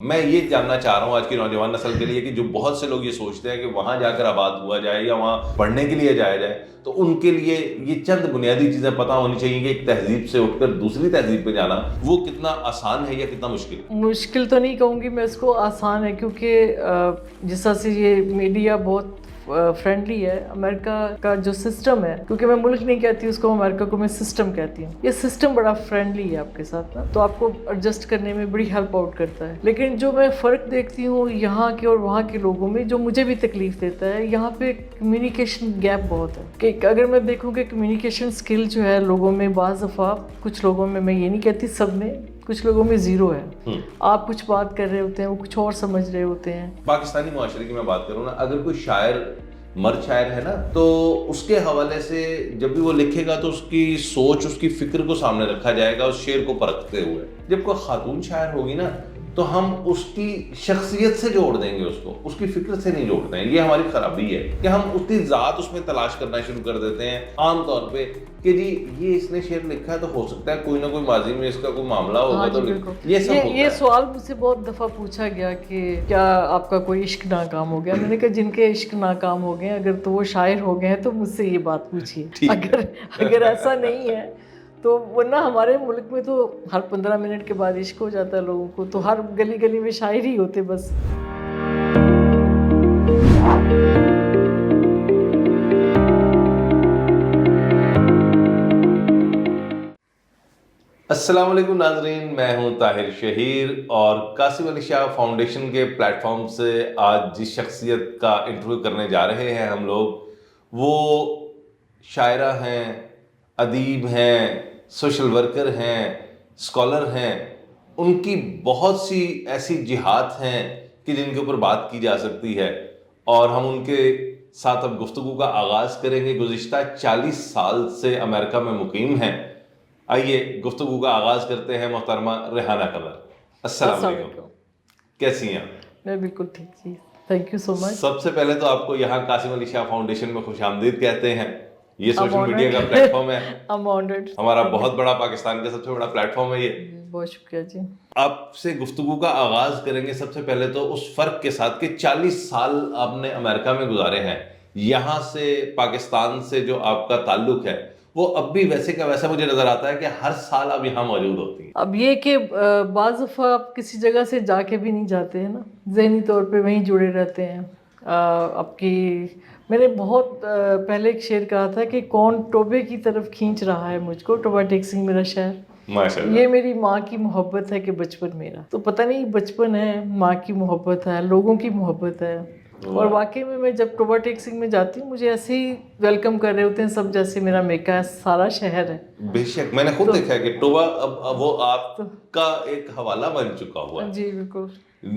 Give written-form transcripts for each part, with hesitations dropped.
میں یہ جاننا چاہ رہا ہوں آج کی نوجوان نسل کے لیے کہ جو بہت سے لوگ یہ سوچتے ہیں کہ وہاں جا کر آباد ہوا جائے یا وہاں پڑھنے کے لیے جایا جائے، تو ان کے لیے یہ چند بنیادی چیزیں پتہ ہونی چاہیے کہ ایک تہذیب سے اٹھ کر دوسری تہذیب پہ جانا وہ کتنا آسان ہے یا کتنا مشکل ہے۔ مشکل تو نہیں کہوں گی میں اس کو، آسان ہے، کیونکہ جس طرح سے یہ میڈیا بہت فرینڈلی ہے۔ امریکہ کا جو سسٹم ہے، کیونکہ میں ملک نہیں کہتی اس کو، امریکہ کو میں سسٹم کہتی ہوں، یہ سسٹم بڑا فرینڈلی ہے آپ کے ساتھ نا، تو آپ کو ایڈجسٹ کرنے میں بڑی ہیلپ آؤٹ کرتا ہے۔ لیکن جو میں فرق دیکھتی ہوں یہاں کے اور وہاں کے لوگوں میں، جو مجھے بھی تکلیف دیتا ہے، یہاں پہ کمیونیکیشن گیپ بہت ہے کہ اگر میں دیکھوں کہ کمیونیکیشن سکل جو ہے لوگوں میں، بعض دفعہ کچھ لوگوں میں یہ نہیں کہتی سب میں، کچھ لوگوں میں زیرو ہے۔ آپ کچھ بات کر رہے ہوتے ہیں، وہ کچھ اور سمجھ رہے ہوتے ہیں۔ پاکستانی معاشرے کی میں بات کروں نا، اگر کوئی شاعر مرد شاعر ہے نا، تو اس کے حوالے سے جب بھی وہ لکھے گا تو اس کی سوچ، اس کی فکر کو سامنے رکھا جائے گا اس شعر کو پرکھتے ہوئے۔ جب کوئی خاتون شاعر ہوگی نا تو ہم اس کی شخصیت سے جوڑ دیں گے، اس کو اس کی فکر سے نہیں جوڑتے ہیں۔ یہ ہماری خرابی ہے کہ ہم اس کی ذات اس میں تلاش کرنا شروع کر دیتے ہیں عام طور پہ کہ جی یہ اس نے شعر لکھا ہے تو ہو سکتا ہے کوئی نہ کوئی ماضی میں اس کا کوئی معاملہ ہوگا تو یہ سب ہوتا ہے۔ یہ سوال مجھ سے بہت دفعہ پوچھا گیا کہ کیا آپ کا کوئی عشق ناکام ہو گیا؟ میں نے کہا جن کے عشق ناکام ہو گئے اگر تو وہ شاعر ہو گئے ہیں تو مجھ سے یہ بات پوچھیے، اگر ایسا نہیں ہے تو، ورنہ ہمارے ملک میں تو ہر 15 منٹ کے بعد عشق ہو جاتا ہے لوگوں کو، تو ہر گلی گلی میں شاعر ہی ہوتے بس۔ السلام علیکم ناظرین، میں ہوں طاہر شہیر اور قاسم علی شاہ فاؤنڈیشن کے پلیٹ فارم سے آج جس شخصیت کا انٹرویو کرنے جا رہے ہیں ہم لوگ، وہ شاعرہ ہیں، ادیب ہیں، سوشل ورکر ہیں، اسکالر ہیں۔ ان کی بہت سی ایسی جہات ہیں کہ جن کے اوپر بات کی جا سکتی ہے، اور ہم ان کے ساتھ اب گفتگو کا آغاز کریں گے۔ گزشتہ 40 سال سے امریکہ میں مقیم ہیں۔ آئیے گفتگو کا آغاز کرتے ہیں محترمہ ریحانہ قمر۔ السلام علیکم، کیسی ہیں؟ میں بالکل ٹھیک جی، تھینک یو سو مچ۔ سب سے پہلے تو آپ کو یہاں قاسم علی شاہ فاؤنڈیشن میں خوش آمدید کہتے ہیں۔ یہ سوشل میڈیا کا پلیٹ فارم ہے، ہمارا بہت بڑا، پاکستان کا سب سے بڑا پلیٹ فارم ہے یہ۔ بہت شکریہ جی۔ آپ سے گفتگو کا آغاز کریں گے سب سے پہلے تو اس فرق کے ساتھ کہ 40 سال آپ نے امریکہ میں گزارے ہیں، یہاں سے پاکستان سے جو آپ کا تعلق ہے وہ اب بھی ویسے کا ویسا مجھے نظر آتا ہے کہ ہر سال آپ یہاں موجود ہوتی ہیں۔ اب یہ کہ بعض دفعہ آپ کسی جگہ سے جا کے بھی نہیں جاتے ہیں نا، ذہنی طور پہ وہیں جڑے رہتے ہیں۔ آپ کی، میں نے بہت پہلے ایک شعر کہا تھا کہ کون ٹوبے کی طرف کھینچ رہا ہے مجھ کو، ٹوبہ ٹیک سنگھ میرا شعر، ماشاءاللہ۔ یہ میری ماں کی محبت ہے کہ بچپن میرا، تو پتہ نہیں بچپن ہے، ماں کی محبت ہے، لوگوں کی محبت ہے۔ اور واقعی میں جب ٹوبہ ٹیک سنگھ میں جاتی ہوں مجھے ایسے ہی ویلکم کر رہے ہوتے ہیں سب، جیسے میرا میکا ہے، سارا شہر ہے۔ بے شک، میں نے خود دیکھا ہے کہ ٹوبا اب وہ آپ کا ایک حوالہ بن چکا ہوا ہے۔ جی بالکل،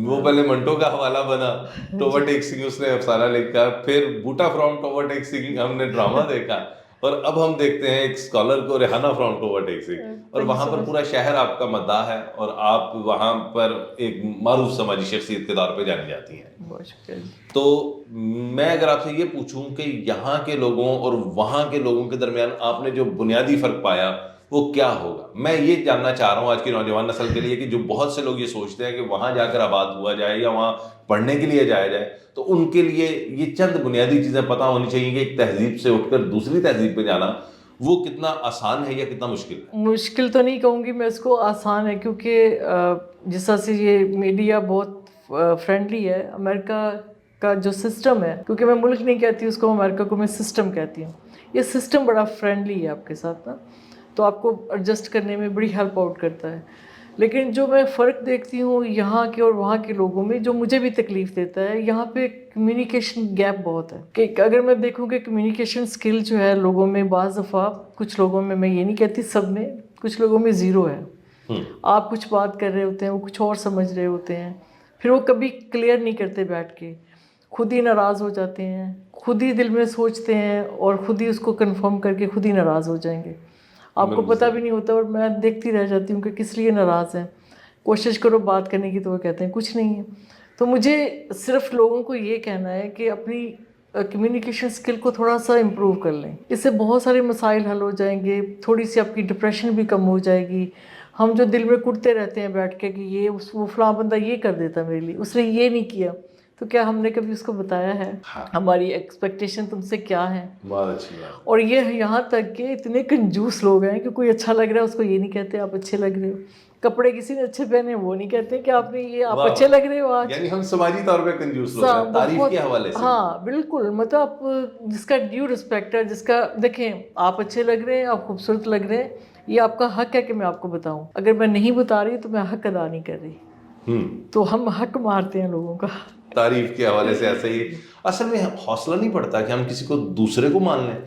وہ پہلے منٹو کا حوالہ بنا، ٹوبا ٹیک سنگھ اس نے افسانہ لکھا، پھر بوٹا فرام ٹوبا ٹیک سنگھ ہم نے ڈرامہ دیکھا، اور اب ہم دیکھتے ہیں ایک اسکالر کو، ریحانہ فرام ٹوبا ٹیک سنگھ، اور وہاں پر پورا شہر آپ کا مداح ہے، اور آپ وہاں پر ایک معروف سماجی شخصیت کے طور پہ جانی جاتی ہیں۔ بہت شکریہ۔ تو میں اگر آپ سے یہ پوچھوں کہ یہاں کے لوگوں اور وہاں کے لوگوں کے درمیان آپ نے جو بنیادی فرق پایا وہ کیا ہوگا؟ میں یہ جاننا چاہ رہا ہوں آج کی نوجوان نسل کے لیے کہ جو بہت سے لوگ یہ سوچتے ہیں کہ وہاں جا کر آباد ہوا جائے یا وہاں پڑھنے کے لیے جایا جائے، تو ان کے لیے یہ چند بنیادی چیزیں پتہ ہونی چاہیے کہ ایک تہذیب سے اٹھ کر دوسری تہذیب پہ جانا وہ کتنا آسان ہے یا کتنا مشکل ہے؟ مشکل تو نہیں کہوں گی میں اس کو، آسان ہے، کیونکہ جس طرح سے یہ میڈیا بہت فرینڈلی ہے۔ امریکہ کا جو سسٹم ہے، کیونکہ میں ملک نہیں کہتی اس کو، امریکہ کو میں سسٹم کہتی ہوں، یہ سسٹم بڑا فرینڈلی ہے آپ کے ساتھ نا، تو آپ کو ایڈجسٹ کرنے میں بڑی ہیلپ آؤٹ کرتا ہے۔ لیکن جو میں فرق دیکھتی ہوں یہاں کے اور وہاں کے لوگوں میں، جو مجھے بھی تکلیف دیتا ہے، یہاں پہ کمیونیکیشن گیپ بہت ہے کہ اگر میں دیکھوں کہ کمیونیکیشن سکل جو ہے لوگوں میں، بعض دفعہ کچھ لوگوں میں یہ نہیں کہتی سب میں، کچھ لوگوں میں زیرو ہے۔ آپ کچھ بات کر رہے ہوتے ہیں، وہ کچھ اور سمجھ رہے ہوتے ہیں، پھر وہ کبھی کلیئر نہیں کرتے بیٹھ کے، خود ہی ناراض ہو جاتے ہیں، خود ہی دل میں سوچتے ہیں اور خود ہی اس کو کنفرم کر کے خود ہی ناراض ہو جائیں گے، آپ کو پتہ بھی نہیں ہوتا، اور میں دیکھتی رہ جاتی ہوں کہ کس لیے ناراض ہیں، کوشش کرو بات کرنے کی تو وہ کہتے ہیں کچھ نہیں ہے۔ تو مجھے صرف لوگوں کو یہ کہنا ہے کہ اپنی کمیونیکیشن سکل کو تھوڑا سا امپروو کر لیں، اس سے بہت سارے مسائل حل ہو جائیں گے، تھوڑی سی آپ کی ڈپریشن بھی کم ہو جائے گی۔ ہم جو دل میں کٹتے رہتے ہیں بیٹھ کے کہ یہ وہ فلاں بندہ یہ کر دیتا میرے لیے، اس نے یہ نہیں کیا، تو کیا ہم نے کبھی اس کو بتایا ہے ہماری ایکسپیکٹیشن تم سے کیا ہے؟ بہت اچھی بات. اور یہ یہاں تک کہ اتنے کنجوس لوگ ہیں کہ کوئی اچھا لگ رہا ہے اس کو یہ نہیں کہتے آپ اچھے لگ رہے ہو، کپڑے کسی نے اچھے پہنے وہ نہیں کہتے کہ آپ نے یہ آپ اچھے لگ رہے ہو آج. یعنی ہم سماجی طور پہ کنجوس لوگ ہیں تعریف کے حوالے سے. ہاں بالکل، مطلب آپ جس کا ڈیو رسپیکٹ ہے، جس کا دیکھیں آپ اچھے لگ رہے ہیں، آپ خوبصورت لگ رہے ہیں، یہ آپ کا حق ہے کہ میں آپ کو بتاؤں. اگر میں نہیں بتا رہی تو میں حق ادا نہیں کر رہی. تو ہم حق مارتے ہیں لوگوں کا تعریف کے حوالے سے. ایسے ہی اصل میں حوصلہ نہیں پڑتا کہ ہم کسی کو دوسرے کو مان لیں،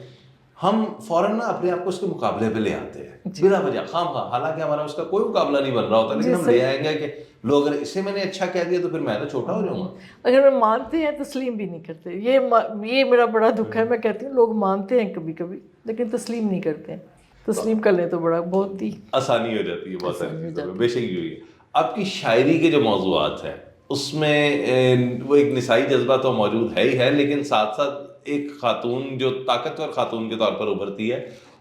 ہم فوراً نا اپنے آپ کو اس کے مقابلے پہ لے آتے ہیں بلا وجہ خام خواہ، حالانکہ ہمارا اس کا کوئی مقابلہ نہیں بن رہا ہوتا، لیکن ہم لے آئیں گے کہ لوگ اگر اسے میں نے اچھا کہہ دیا تو پھر میں تو چھوٹا ہو جاؤں گا. اگر میں مانتے ہیں تسلیم بھی نہیں کرتے. یہ میرا بڑا دکھ ہے. میں کہتی ہوں لوگ مانتے ہیں کبھی کبھی لیکن تسلیم نہیں کرتے ہیں. تسلیم کر لیں تو بڑا بہت ہی آسانی ہو جاتی ہے بہت ساری چیزوں میں. بے شک یہ ہوئی ہے. آپ کی شاعری کے جو موضوعات ہیں اس میں وہ ایک نسائی جذبہ تو موجود ہے ہی ہے، لیکن ساتھ ساتھ ایک خاتون جو طاقتور خاتون کے طور پر ابھرتی ہے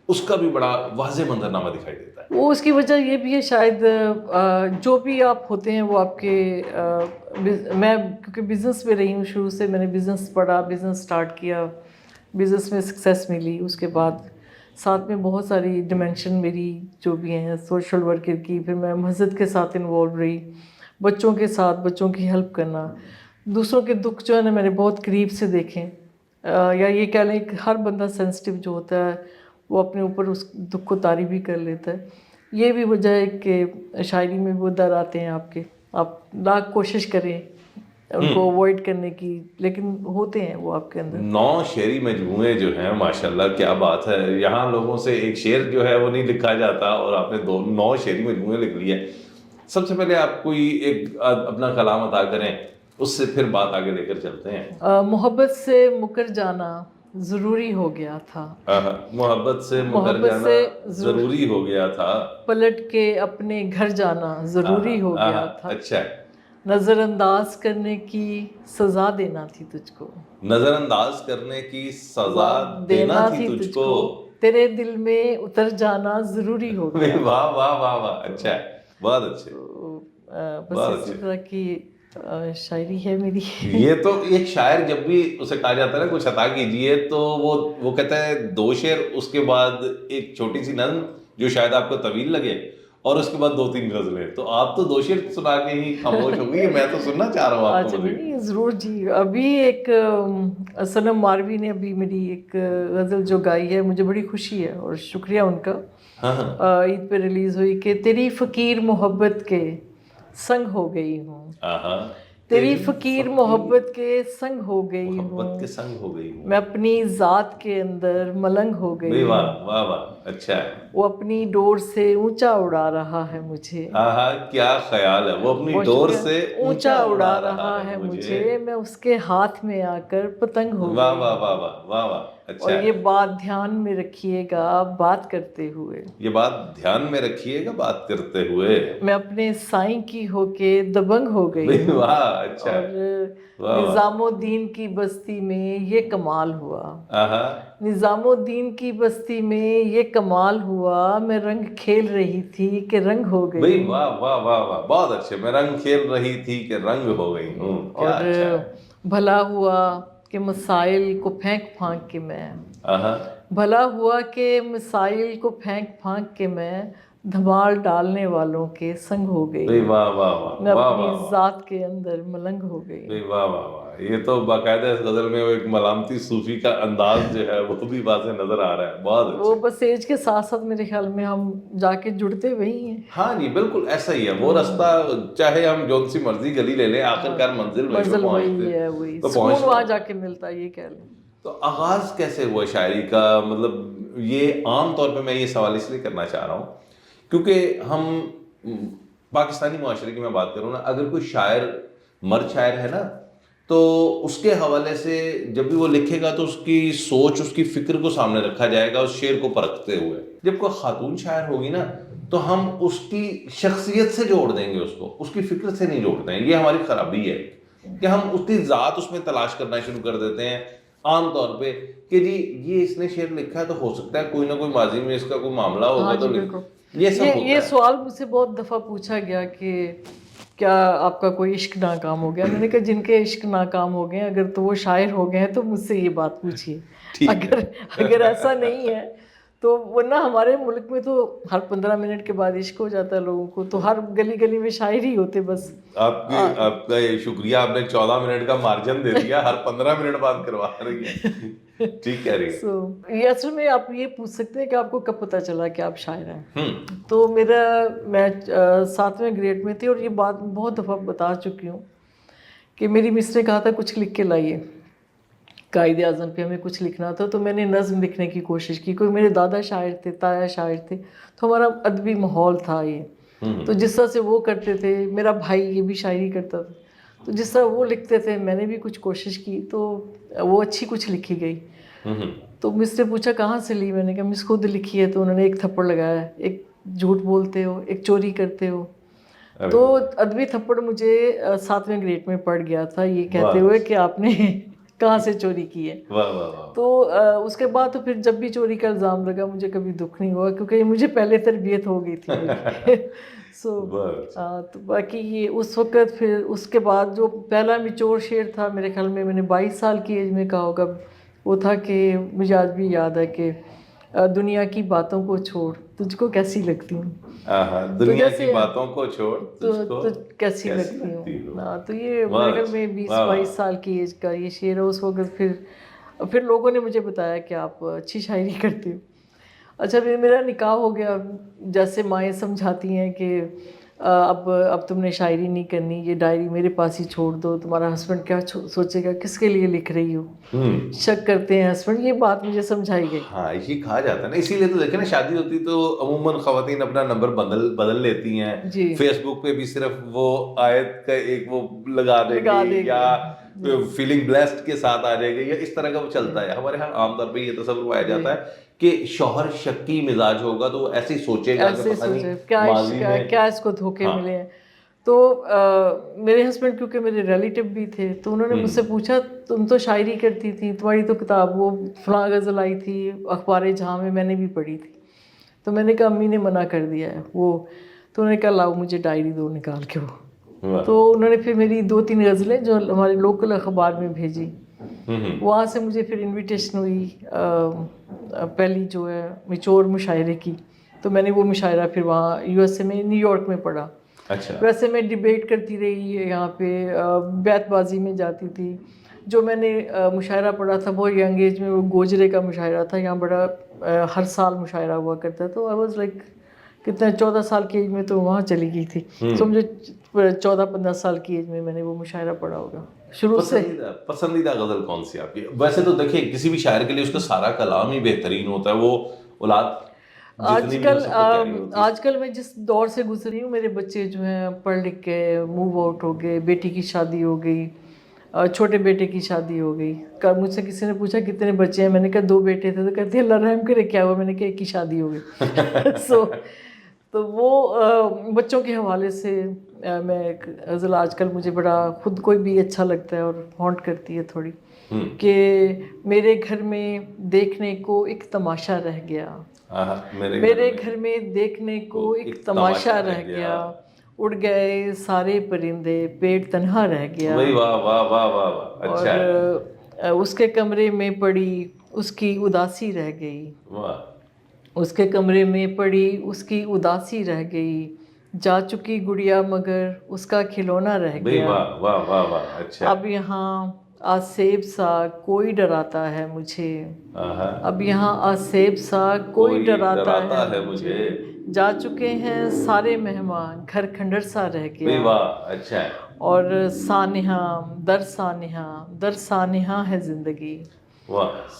اس کا بھی بڑا واضح منظرنامہ دکھائی دیتا ہے. وہ اس کی وجہ یہ بھی ہے شاید جو بھی آپ ہوتے ہیں وہ آپ کے میں کیونکہ بزنس میں رہی ہوں شروع سے، میں نے بزنس پڑھا، بزنس سٹارٹ کیا، بزنس میں سکسیس ملی، اس کے بعد ساتھ میں بہت ساری ڈیمینشن میری جو بھی ہیں سوشل ورکر کی، پھر میں مسجد کے ساتھ انوالو رہی، بچوں کے ساتھ بچوں کی ہیلپ کرنا، دوسروں کے دکھ جو ہے نا میں نے بہت قریب سے دیکھیں، یا یہ کہہ لیں کہ ہر بندہ سینسٹیو جو ہوتا ہے وہ اپنے اوپر اس دکھ کو طاری بھی کر لیتا ہے. یہ بھی وجہ ہے کہ شاعری میں وہ در آتے ہیں آپ کے، آپ لاکھ کوشش کریں ان کو اوائڈ کرنے کی لیکن ہوتے ہیں وہ آپ کے اندر. 9 شعری مجموعے جو ہیں ماشاءاللہ کیا بات ہے. یہاں لوگوں سے ایک شعر جو ہے وہ نہیں لکھا جاتا اور آپ نے 9 شعری مجموعے لکھ لیے. سب سے پہلے آپ کوئی ایک اپنا کلام عطا کریں، اس سے پھر بات آگے لے کر چلتے ہیں. محبت سے مکر جانا ضروری ہو گیا تھا. محبت سے مکر جانا ضروری ہو گیا تھا. پلٹ کے اپنے گھر جانا ضروری ہو گیا تھا. اچھا. نظر انداز کرنے کی سزا دینا تھی تجھ کو. نظر انداز کرنے کی سزا دینا تھی تجھ کو. تیرے دل میں اتر جانا ضروری ہو گیا. واہ واہ واہ واہ. اچھا ہے، بہت اچھے. بس اسی طرح کی شاعری ہے میری. یہ تو ایک شاعر جب بھی اسے کہا جاتا ہے نا کچھ عطا کیجیے تو وہ کہتا ہے 2 شعر، اس کے بعد ایک چھوٹی سی نظم جو شاید آپ کو طویل لگے، اور اس کے بعد 2-3 غزلیں. تو آپ تو 2 شعر سنا کے ہی خاموش ہو گئی. میں تو سننا چاہ رہا ہوں آپ کو. ضرور جی. ابھی ایک صنم ماروی نے ابھی میری ایک غزل جو گائی ہے، مجھے بڑی خوشی ہے اور شکریہ ان کا. عید پہ ریلیز ہوئی کہ تیری فقیر محبت کے سنگ ہو گئی ہوں. تیری فقیر محبت کے سنگ ہو گئی ہوں. محبت کے سنگ ہو گئی ہوں. میں اپنی ذات کے اندر ملنگ ہو گئی ہوں. واہ واہ واہ. اچھا ہے. وہ اپنی ڈور سے اونچا اڑا رہا ہے مجھے. کیا خیال ہے. وہ اپنی ڈور سے اونچا اڑا رہا ہے مجھے. میں اس کے ہاتھ میں آ کر پتنگ ہو گئی. واہ واہ واہ واہ واہ واہ. اور یہ بات دھیان میں رکھیے گا بات کرتے ہوئے. یہ بات دھیان میں رکھیے گا بات کرتے ہوئے. میں اپنے سائیں کی ہو کے دبنگ ہو گئی. واہ. اچھا. اور نظام الدین کی بستی میں یہ کمال ہوا. نظام الدین کی بستی میں یہ کمال ہوا. میں رنگ کھیل رہی تھی کہ رنگ ہو گئی. واہ واہ واہ واہ. بہت اچھے. میں رنگ کھیل رہی تھی کہ رنگ ہو گئی ہوں. اور بھلا ہوا کہ مسائل کو پھینک پھانک کے میں بھلا ہوا کہ مسائل کو پھینک پھانک کے میں دھمال ڈالنے والوں کے سنگ ہو گئی. واہ واہ واہ. میں اپنی ذات کے اندر ملنگ ہو گئی. واہ واہ واہ. یہ تو باقاعدہ اس غزل میں وہ ایک ملامتی صوفی کا انداز جو ہے وہ بھی واضح نظر آ رہا ہے. بہت اچھا. وہ بس ایج کے ساتھ ساتھ میرے خیال میں ہم جا کے جڑتے وہی ہیں. ہاں جی بالکل ایسا ہی ہے. وہ راستہ چاہے ہم جون سی مرضی گلی لے لیں، آخر کار منزل وہی ہے. وہی سکون وہاں جا کے ملتا ہے. یہ کہہ لیں. تو آغاز کیسے ہوا شاعری کا؟ مطلب یہ عام طور پہ میں یہ سوال اس لیے کرنا چاہ رہا ہوں کیونکہ ہم پاکستانی معاشرے کی میں بات کروں نا، اگر کوئی شاعر مرد شاعر ہے نا تو اس کے حوالے سے جب بھی وہ لکھے گا تو اس کی سوچ، اس کی فکر کو سامنے رکھا جائے گا اس شعر کو پرکھتے ہوئے. جب کوئی خاتون شاعر ہوگی نا تو ہم اس کی شخصیت سے جوڑ دیں گے، اس کو اس کی فکر سے نہیں جوڑتے ہیں. یہ ہماری خرابی ہے کہ ہم اس کی ذات اس میں تلاش کرنا شروع کر دیتے ہیں عام طور پہ کہ جی یہ اس نے شعر لکھا ہے تو ہو سکتا ہے کوئی نہ کوئی ماضی میں اس کا کوئی معاملہ ہوگا تو یہ سب ہوتا یہ ہے. سوال مجھ سے بہت دفعہ پوچھا گیا کہ کیا آپ کا کوئی عشق ناکام ہو گیا. میں نے کہا جن کے عشق ناکام ہو گئے ہیں اگر تو وہ شاعر ہو گئے ہیں تو مجھ سے یہ بات پوچھیے. اگر ایسا نہیں ہے تو ورنہ ہمارے ملک میں تو ہر 15 منٹ کے بعد عشق ہو جاتا ہے لوگوں کو, تو ہر گلی گلی میں شاعر ہی ہوتے بس. آپ کا یہ شکریہ, آپ نے 14 منٹ کا مارجن دے دیا, ہر 15 منٹ بعد کروا رہی ہے. ٹھیک کہہ رہی ہے. یہ اصل میں آپ یہ پوچھ سکتے ہیں کہ آپ کو کب پتہ چلا کہ آپ شاعر ہیں. تو میں 7ویں گریڈ میں تھی, اور یہ بات بہت دفعہ بتا چکی ہوں کہ میری مس نے کہا تھا کچھ لکھ کے لائیے, قائد اعظم پہ ہمیں کچھ لکھنا تھا. تو میں نے نظم لکھنے کی کوشش کی. کوئی میرے دادا شاعر تھے, تایا شاعر تھے, تو ہمارا ادبی ماحول تھا یہ. تو جس طرح سے وہ کرتے تھے, میرا بھائی یہ بھی شاعری کرتا تھا, تو جس طرح وہ لکھتے تھے میں نے بھی کچھ کوشش کی, تو وہ اچھی کچھ لکھی گئی. تو مس نے پوچھا کہاں سے لی. میں نے کہا مس خود لکھی ہے. تو انہوں نے ایک تھپڑ لگایا, ایک جھوٹ بولتے ہو, ایک چوری کرتے ہو. تو ادبی تھپڑ مجھے 7ویں گریڈ میں پڑ گیا تھا, یہ کہتے ہوئے کہ آپ نے کہاں سے چوری کی ہے. تو اس کے بعد تو پھر جب بھی چوری کا الزام لگا مجھے کبھی دکھ نہیں ہوا, کیونکہ مجھے پہلے تربیت ہو گئی تھی میری. تو باقی یہ اس وقت, پھر اس کے بعد جو پہلا میچور شعر تھا میرے خیال میں نے 22 سال کی ایج میں کہا ہوگا, وہ تھا کہ مجھے آج بھی یاد ہے کہ دنیا کی باتوں کو چھوڑ تجھ کو کیسی لگتی ہوں. دنیا کی باتوں کو چھوڑ تجھ کو کیسی لگتی ہوں. تو یہ میرے خیال میں 20-22 سال کی ایج کا یہ شعر ہے. اس وقت پھر لوگوں نے مجھے بتایا کہ آپ اچھی شاعری کرتے ہو. اچھا پھر میرا نکاح ہو گیا. جیسے مائیں سمجھاتی ہیں کہ اب تم نے شاعری نہیں کرنی, یہ ڈائری میرے پاس ہی چھوڑ دو, تمہارا ہسبینڈ کیا سوچے گا, کس کے لیے لکھ رہی ہو, شک کرتے ہیں ہسبینڈ. یہ بات مجھے سمجھائی گئی. ہاں یہ کہا جاتا ہے نا, اسی لیے تو دیکھیں نا شادی ہوتی تو عموماً خواتین اپنا نمبر بدل لیتی ہیں. فیس بک پہ بھی صرف وہ آیت کا ایک وہ لگا دے گی, یا فیلنگ بلیسڈ کے ساتھ آ جائے گی, یا اس طرح کا وہ چلتا ہے. ہمارے ہاں عام طور پہ یہ تصور پایا جاتا ہے کہ شوہر شکی مزاج ہوگا تو وہ ایسے ہی سوچے گا کہ پتہ نہیں ماضی میں کیا اس کو دھوکے ملے ہیں. تو میرے ہسبینڈ کیونکہ میرے ریلیٹیو بھی تھے, تو انہوں نے مجھ سے پوچھا تم تو شاعری کرتی تھی, تمہاری تو کتاب وہ فلاں غزل آئی تھی اخبار جہاں میں نے بھی پڑھی تھی. تو میں نے کہا امی نے منع کر دیا ہے وہ. تو انہوں نے کہا لاؤ مجھے ڈائری دو نکال کے وہ. تو انہوں نے پھر میری 2-3 غزلیں جو ہمارے لوکل اخبار میں بھیجی. وہاں سے مجھے پھر انویٹیشن ہوئی پہلی جو ہے میچور مشاعرے کی. تو میں نے وہ مشاعرہ پھر وہاں USA میں نیو یارک میں پڑھا. ویسے میں ڈیبیٹ کرتی رہی, یہاں پہ بیت بازی میں جاتی تھی. جو میں نے مشاعرہ پڑھا تھا وہ ینگ ایج میں وہ گوجرے کا مشاعرہ تھا, یہاں بڑا ہر سال مشاعرہ ہوا کرتا ہے. تو آئی واز لائک کتنا 14 سال کی ایج میں تو وہاں چلی گئی تھی. تو مجھے 14-15 سال کی ایج میں نے وہ مشاعرہ پڑھا ہوگا شروع سے. پسندیدہ غزل کون سی آپ کی؟ ویسے تو دیکھیں کسی بھی شاعر کے لیے اس کا سارا کلام ہی بہترین ہوتا ہے. وہ اولاد آج کل میں جس دور سے گزری ہوں, میرے بچے جو ہیں پڑھ لکھ کے موو آؤٹ ہو گئے, بیٹی کی شادی ہو گئی, چھوٹے بیٹے کی شادی ہو گئی. مجھ سے کسی نے پوچھا کتنے بچے ہیں, میں نے کہا 2 بیٹے تھے. تو کہتے ہیں اللہ رحم کرے کیا ہوا, میں نے کہا ایک کی شادی ہو گئی. تو وہ بچوں کے حوالے سے میں ایک غزل آج کل مجھے بڑا خود کوئی بھی اچھا لگتا ہے اور ہانٹ کرتی ہے تھوڑی, کہ میرے گھر میں دیکھنے کو ایک تماشا رہ گیا, میرے گھر میں دیکھنے کو ایک تماشا رہ گیا, اڑ گئے سارے پرندے پیٹ تنہا رہ گیا. اور اس کے کمرے میں پڑی اس کی اداسی رہ گئی, اس کے کمرے میں پڑی اس کی اداسی رہ گئی, جا چکی گڑیا مگر اس کا کھلونا رہ گیا. اب یہاں آسیب سا کوئی ڈراتا ہے مجھے, اب یہاں آسیب سا کوئی ڈراتا ہے مجھے, جا چکے ہیں سارے مہمان گھر کھنڈر سا رہ گیا. اور سانحہ در سانحہ در سانحہ ہے زندگی,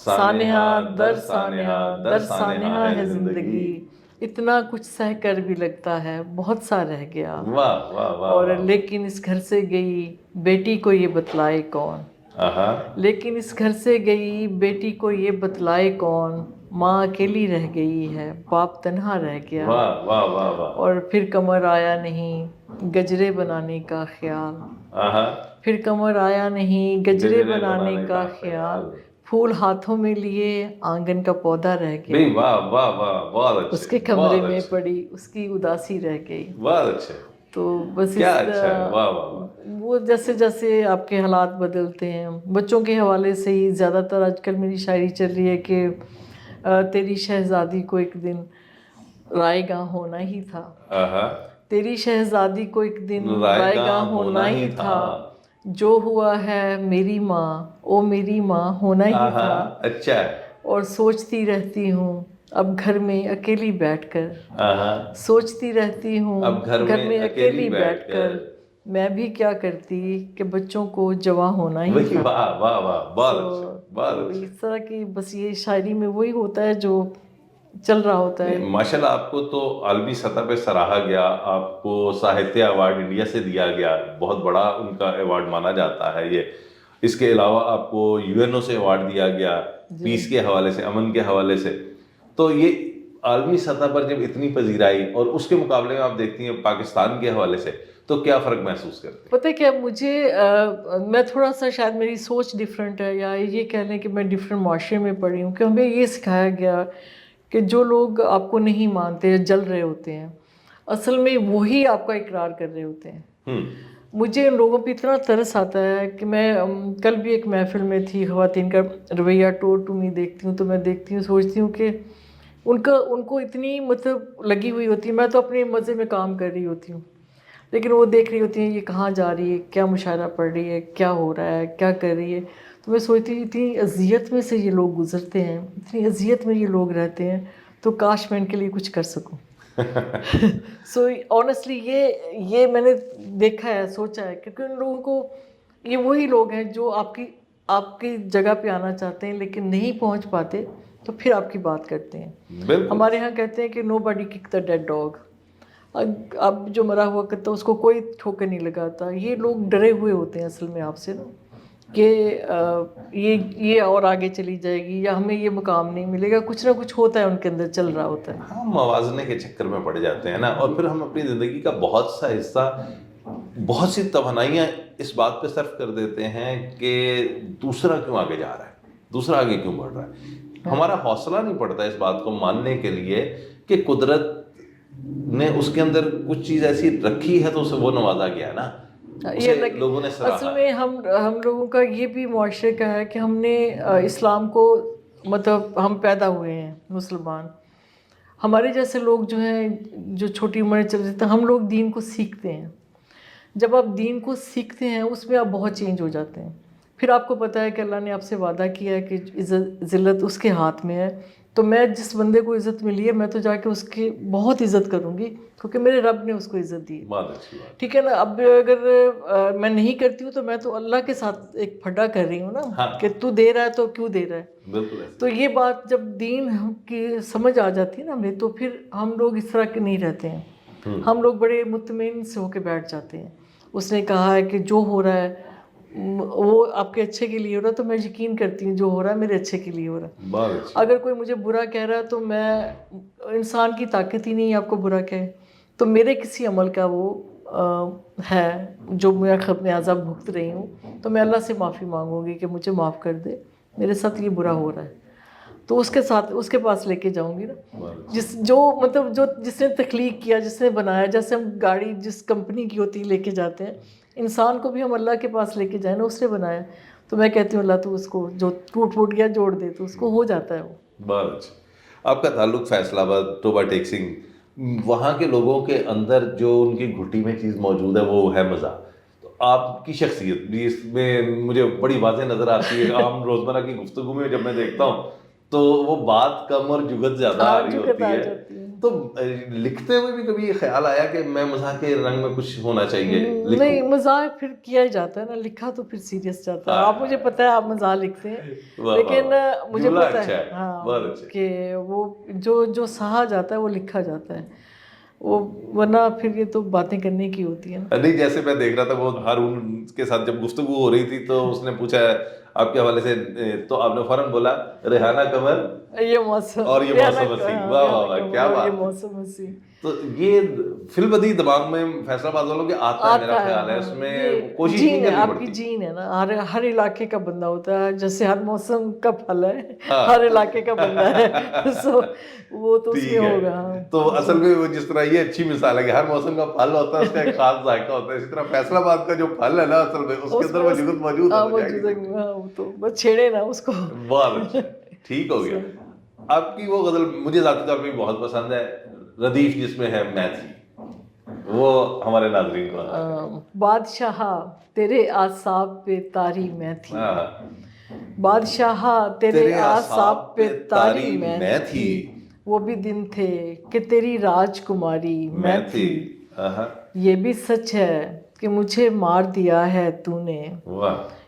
سانحہ در سانحہ در سانحہ ہے زندگی, اتنا کچھ سہ کر بھی لگتا ہے بہت سا رہ گیا. اور لیکن اس گھر سے گئی بیٹی کو یہ بتلائے کون, لیکن اس گھر سے گئی بیٹی کو یہ بتلائے کون, ماں اکیلی رہ گئی ہے باپ تنہا رہ گیا. اور پھر قمر آیا نہیں گجرے بنانے کا خیال, پھر قمر آیا نہیں گجرے بنانے کا خیال, پھول ہاتھوں میں لیے آنگن کا پودا رہ گیا، نہیں واہ واہ واہ، بہت اچھے، اس کے کمرے میں پڑی اس کی اداسی رہ گئی. بہت اچھے، تو بس کیا اس اچھا ہے، واہ واہ واہ. وہ جیسے جیسے آپ کے حالات بدلتے ہیں، بچوں کے حوالے سے ہی زیادہ تر آج کل میری شاعری چل رہی ہے کہ تیری شہزادی کو ایک دن رائے گاں ہونا ہی تھا، تیری شہزادی کو ایک دن رائے گاں ہونا ہی تھا، جو ہوا ہے میری ماں او میری ماں ہونا ہی تھا. اچھا، اور سوچتی رہتی ہوں اب گھر میں اکیلی بیٹھ کر، سوچتی رہتی ہوں اب گھر میں اکیلی بیٹھ کر میں بھی کیا کرتی کہ بچوں کو جواں ہونا ہی تھا. واہ واہ واہ، بہت اچھا، بہت تو اچھا. اس طرح کی بس یہ شاعری میں وہی ہوتا ہے جو چل رہا ہوتا ہے. ماشاءاللہ، آپ کو تو عالمی سطح پہ سراہا گیا، آپ کو ساہتیہ ایوارڈ انڈیا سے دیا گیا، بہت بڑا ان کا ایوارڈ مانا جاتا ہے یہ. اس کے علاوہ آپ کو یو این او سے ایوارڈ دیا گیا پیس کے حوالے سے، امن کے حوالے سے. تو یہ عالمی سطح پر جب اتنی پذیرائی، اور اس کے مقابلے میں آپ دیکھتی ہیں پاکستان کے حوالے سے، تو کیا فرق محسوس کرتے ہیں؟ پتہ ہے کیا، مجھے میں تھوڑا سا شاید میری سوچ ڈفرینٹ ہے، یا یہ کہہ لیں کہ میں ڈفرینٹ معاشرے میں پڑھی ہوں، کہ ہمیں یہ سکھایا گیا کہ جو لوگ آپ کو نہیں مانتے، جل رہے ہوتے ہیں، اصل میں وہی آپ کا اقرار کر رہے ہوتے ہیں. مجھے ان لوگوں پہ اتنا ترس آتا ہے کہ میں کل بھی ایک محفل میں تھی، خواتین کا رویہ ٹو می دیکھتی ہوں تو میں دیکھتی ہوں، سوچتی ہوں کہ ان کو اتنی مطلب لگی ہوئی ہوتی ہے. میں تو اپنے مزے میں کام کر رہی ہوتی ہوں، لیکن وہ دیکھ رہی ہوتی ہیں یہ کہاں جا رہی ہے، کیا مشاعرہ پڑھ رہی ہے، کیا ہو رہا ہے، کیا کر رہی ہے. تو میں سوچتی ہوں اتنی اذیت میں سے یہ لوگ گزرتے ہیں، اتنی اذیت میں یہ لوگ رہتے ہیں، تو کاش میں ان کے لیے کچھ کر سکوں. سو آنیسٹلی یہ میں نے دیکھا ہے، سوچا ہے، کیونکہ ان لوگوں کو، یہ وہی لوگ ہیں جو آپ کی جگہ پہ آنا چاہتے ہیں لیکن نہیں پہنچ پاتے، تو پھر آپ کی بات کرتے ہیں. ہمارے ہاں کہتے ہیں کہ نو باڈی کک دا ڈیڈ ڈاگ. اب جو مرا ہوا کرتا اس کو کوئی ٹھوکر نہیں لگاتا. یہ لوگ ڈرے ہوئے ہوتے ہیں اصل میں آپ سے نا، کہ یہ اور آگے چلی جائے گی یا ہمیں یہ مقام نہیں ملے گا. کچھ نہ کچھ ہوتا ہے ان کے اندر چل رہا ہوتا ہے. ہم موازنے کے چکر میں پڑ جاتے ہیں نا، اور پھر ہم اپنی زندگی کا بہت سا حصہ، بہت سی توانائیاں اس بات پہ صرف کر دیتے ہیں کہ دوسرا کیوں آگے جا رہا ہے، دوسرا آگے کیوں بڑھ رہا ہے. ہمارا حوصلہ نہیں پڑتا اس بات کو ماننے کے لیے کہ قدرت نے اس کے اندر کچھ چیز ایسی رکھی ہے تو اسے وہ نوازا گیا ہے نا، اسے لوگوں نے سراہا. اصل میں ہم لوگوں کا یہ بھی معاشرے کا ہے کہ ہم نے اسلام کو، مطلب ہم پیدا ہوئے ہیں مسلمان، ہمارے جیسے لوگ جو ہیں جو چھوٹی عمریں چل جاتے ہیں، ہم لوگ دین کو سیکھتے ہیں. جب آپ دین کو سیکھتے ہیں اس میں آپ بہت چینج ہو جاتے ہیں. پھر آپ کو پتہ ہے کہ اللہ نے آپ سے وعدہ کیا ہے کہ عزت ذلت اس کے ہاتھ میں ہے. تو میں جس بندے کو عزت ملی ہے میں تو جا کے اس کی بہت عزت کروں گی، کیونکہ میرے رب نے اس کو عزت دی ہے. ٹھیک ہے نا. اب اگر میں نہیں کرتی ہوں تو میں تو اللہ کے ساتھ ایک پھڈا کر رہی ہوں نا، کہ تو دے رہا ہے تو کیوں دے رہا ہے. تو یہ بات جب دین کی سمجھ آ جاتی ہے نا ہمیں، تو پھر ہم لوگ اس طرح کے نہیں رہتے ہیں. ہم لوگ بڑے مطمئن سے ہو کے بیٹھ جاتے ہیں. اس نے کہا ہے کہ جو ہو رہا ہے وہ آپ کے اچھے کے لیے ہو رہا ہے، تو میں یقین کرتی ہوں جو ہو رہا ہے میرے اچھے کے لیے ہو رہا ہے. اگر کوئی مجھے برا کہہ رہا ہے تو میں، انسان کی طاقت ہی نہیں ہے آپ کو برا کہے، تو میرے کسی عمل کا وہ ہے جو میں خود لہٰذا بھگت رہی ہوں، تو میں اللہ سے معافی مانگوں گی کہ مجھے معاف کر دے، میرے ساتھ یہ برا ہو رہا ہے. تو اس کے پاس لے کے جاؤں گی نا، جس نے تخلیق کیا، جس نے بنایا. جیسے ہم گاڑی جس کمپنی کی ہوتی لے کے جاتے ہیں، انسان کو بھی ہم اللہ کے پاس لے کے جائیں نا، اس نے بنایا. تو میں کہتی ہوں اللہ تو اس کو جو ٹوٹ گیا جوڑ دے، تو اس کو ہو جاتا ہے وہ. بہت اچھا. آپ کا تعلق فیصل آباد، ٹوبہ ٹیک سنگھ، وہاں کے لوگوں کے اندر جو ان کی گھٹی میں چیز موجود ہے وہ ہے مزاح. تو آپ کی شخصیت بھی اس میں مجھے بڑی واضح نظر آتی ہے. عام روزمرہ کی گفتگو میں جب میں دیکھتا ہوں تو وہ بات کم اور جگت زیادہ آ رہی ہوتی ہے. تو لکھتے ہوئے بھی کبھی یہ خیال آیا کہ میں مزاح کے رنگ میں کچھ ہونا چاہیے؟ نہیں، مزاح پھر کیا ہی جاتا ہے نا، لکھا تو پھر سیریس جاتا ہے. آپ مجھے پتہ ہے آپ مزاح لکھتے ہیں، لیکن مجھے پتہ ہے ہاں کہ وہ جو سہا جاتا ہے وہ لکھا جاتا ہے، وہ ورنہ پھر یہ تو باتیں کرنے کی ہوتی ہے نا. نہیں، جیسے میں دیکھ رہا تھا وہ ہارون کے ساتھ جب گفتگو ہو رہی تھی تو اس نے پوچھا آپ کے حوالے سے، تو آپ نے فوراً بولا ریحانہ قمر یہ موسم اور یہ موسم ہنسی، واہ واہ واہ کیا بات یہ ہے. موسم ہنسی. تو یہ فی البدی دماغ میں فیصلہ آباد والوں کے آتا ہے میرا خیال ہے، اس میں کوشش نہیں جین ہے، کرنی آپ کی پڑتی. جین ہے نا، ہر علاقے کا بندہ ہوتا ہے، جیسے ہر موسم کا پھل ہے ہر علاقے کا بندہ ہے، سو وہ تو اس میں ہوگا. تو اصل میں وہ جس طرح یہ اچھی مثال ہے کہ ہر موسم کا پھل ہوتا ہے، اس کا ایک خاص ذائقہ ہوتا ہے، اسی طرح فیصلہ آباد کا جو پھل ہے نا اصل میں اس کے اندر وہ جگت موجود ہے. وہ تو بس چھیڑے نا اس کو. بہت اچھا، ٹھیک ہو گیا. آپ کی وہ غزل مجھے ذاتی طور پہ بہت پسند ہے، ردیف جس میں ہے میں تھی، وہ ہمارے ناظرین کو. بادشاہ تیرے اعصاب پہ تاری میں تھی، بادشاہ تیرے اعصاب پہ تاری میں تھی، وہ بھی دن تھے کہ تیری راج کماری میں تھی، یہ بھی سچ ہے کہ مجھے مار دیا ہے تو نے،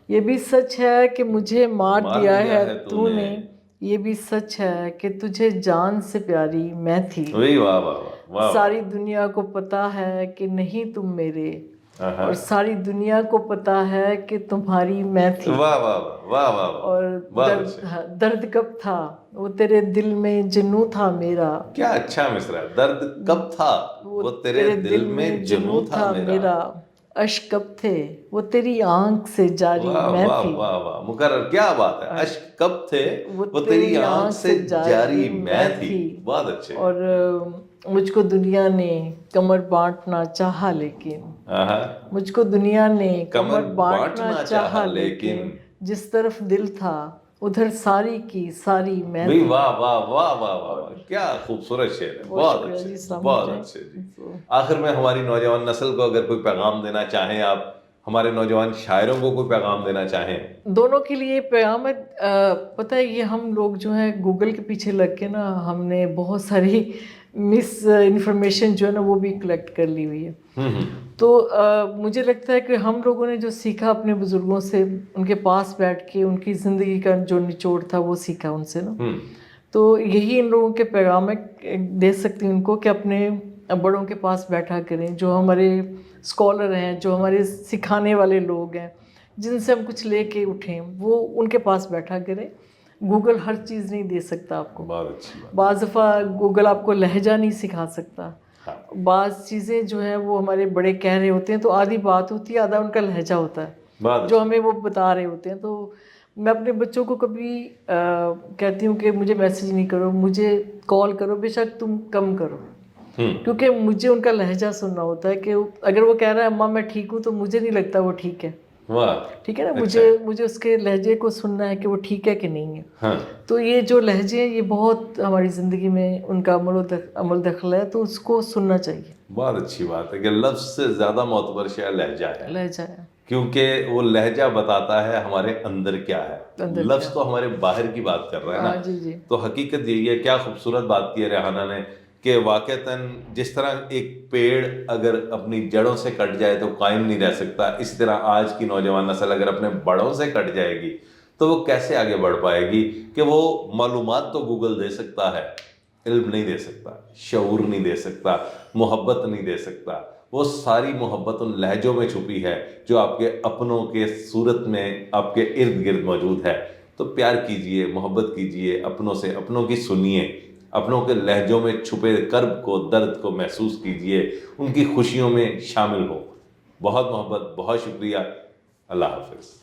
یہ بھی سچ ہے کہ مجھے مار دیا ہے تو نے، یہ بھی سچ ہے کہ تجھے جان سے پیاری میں تھی، ساری دنیا کو پتا ہے کہ نہیں تم میرے، اور ساری دنیا کو پتا ہے کہ تمہاری میں تھی. اور درد کب تھا وہ تیرے دل میں جنوں تھا میرا، کیا اچھا مصرع ہے. درد کب تھا وہ تیرے دل میں جنوں تھا میرا، اشک کب تھے وہ تیری آنکھ سے جاری میں تھی. واہ واہ مقرر، کیا بات ہے. اشک کب تھے وہ تیری آنکھ سے جاری میں تھی. بہت اچھے. اور مجھ کو دنیا نے کمر بانٹنا چاہا لیکن، مجھ کو دنیا نے کمر بانٹنا چاہا لیکن، جس طرف دل تھا ادھر ساری کی ساری میں تھی. واہ واہ واہ واہ واہ، کیا خوبصورت شعر ہے. بہت اچھے، بہت اچھے. آخر میں ہماری نوجوان نسل کو اگر کوئی پیغام دینا چاہیں آپ، ہمارے نوجوان شاعروں کو کوئی پیغام دینا چاہیں؟ دونوں کے لیے پیغام ہے. پتہ ہے یہ ہم لوگ جو ہیں گوگل کے پیچھے لگ کے نا، ہم نے بہت ساری مس انفارمیشن جو ہے نا وہ بھی کلیکٹ کر لی ہوئی ہے. تو مجھے لگتا ہے کہ ہم لوگوں نے جو سیکھا اپنے بزرگوں سے، ان کے پاس بیٹھ کے ان کی زندگی کا جو نچوڑ تھا وہ سیکھا ان سے نا، تو یہی ان لوگوں کے پیغام ہے دے سکتی ہوں ان کو کہ اپنے بڑوں کے پاس بیٹھا کریں، جو ہمارے اسکالر ہیں، جو ہمارے سکھانے والے لوگ ہیں، جن سے ہم کچھ لے کے اٹھیں، وہ ان کے پاس بیٹھا کریں. گوگل ہر چیز نہیں دے سکتا آپ کو، بعض دفعہ گوگل آپ کو لہجہ نہیں سکھا سکتا، بعض چیزیں جو ہیں وہ ہمارے بڑے کہہ رہے ہوتے ہیں تو آدھی بات ہوتی ہے، آدھا ان کا لہجہ ہوتا ہے جو ہمیں وہ بتا رہے ہوتے ہیں. تو میں اپنے بچوں کو کبھی کہتی ہوں کہ مجھے میسیج نہیں کرو، مجھے کال کرو، بے شک تم کم کرو، کیونکہ مجھے ان کا لہجہ سننا ہوتا ہے کہ اگر وہ کہہ رہا ہے اماں میں ٹھیک ہوں تو مجھے نہیں لگتا وہ ٹھیک ہے. ٹھیک ہے نا، مجھے اس کے لہجے کو سننا ہے کہ وہ ٹھیک ہے کہ نہیں ہے. تو یہ جو لہجے ہیں یہ بہت ہماری زندگی میں ان کا عمل دخل ہے، تو اس کو سننا چاہیے. بہت اچھی بات ہے کہ لفظ سے زیادہ معتبر شے لہجہ ہے. لہجہ ہے کیونکہ وہ لہجہ بتاتا ہے ہمارے اندر کیا ہے. لفظ تو ہمارے باہر کی بات کر رہا ہے نا. تو حقیقت یہی ہے. کیا خوبصورت بات کی ہے ریحانہ نے کہ واقعتاً جس طرح ایک پیڑ اگر اپنی جڑوں سے کٹ جائے تو قائم نہیں رہ سکتا، اسی طرح آج کی نوجوان نسل اگر اپنے بڑوں سے کٹ جائے گی تو وہ کیسے آگے بڑھ پائے گی. کہ وہ معلومات تو گوگل دے سکتا ہے، علم نہیں دے سکتا، شعور نہیں دے سکتا، محبت نہیں دے سکتا. وہ ساری محبت ان لہجوں میں چھپی ہے جو آپ کے اپنوں کے صورت میں آپ کے ارد گرد موجود ہے. تو پیار کیجئے، محبت کیجئے اپنوں سے، اپنوں کی سنیے، اپنوں کے لہجوں میں چھپے کرب کو، درد کو محسوس کیجئے، ان کی خوشیوں میں شامل ہو. بہت محبت، بہت شکریہ. اللہ حافظ.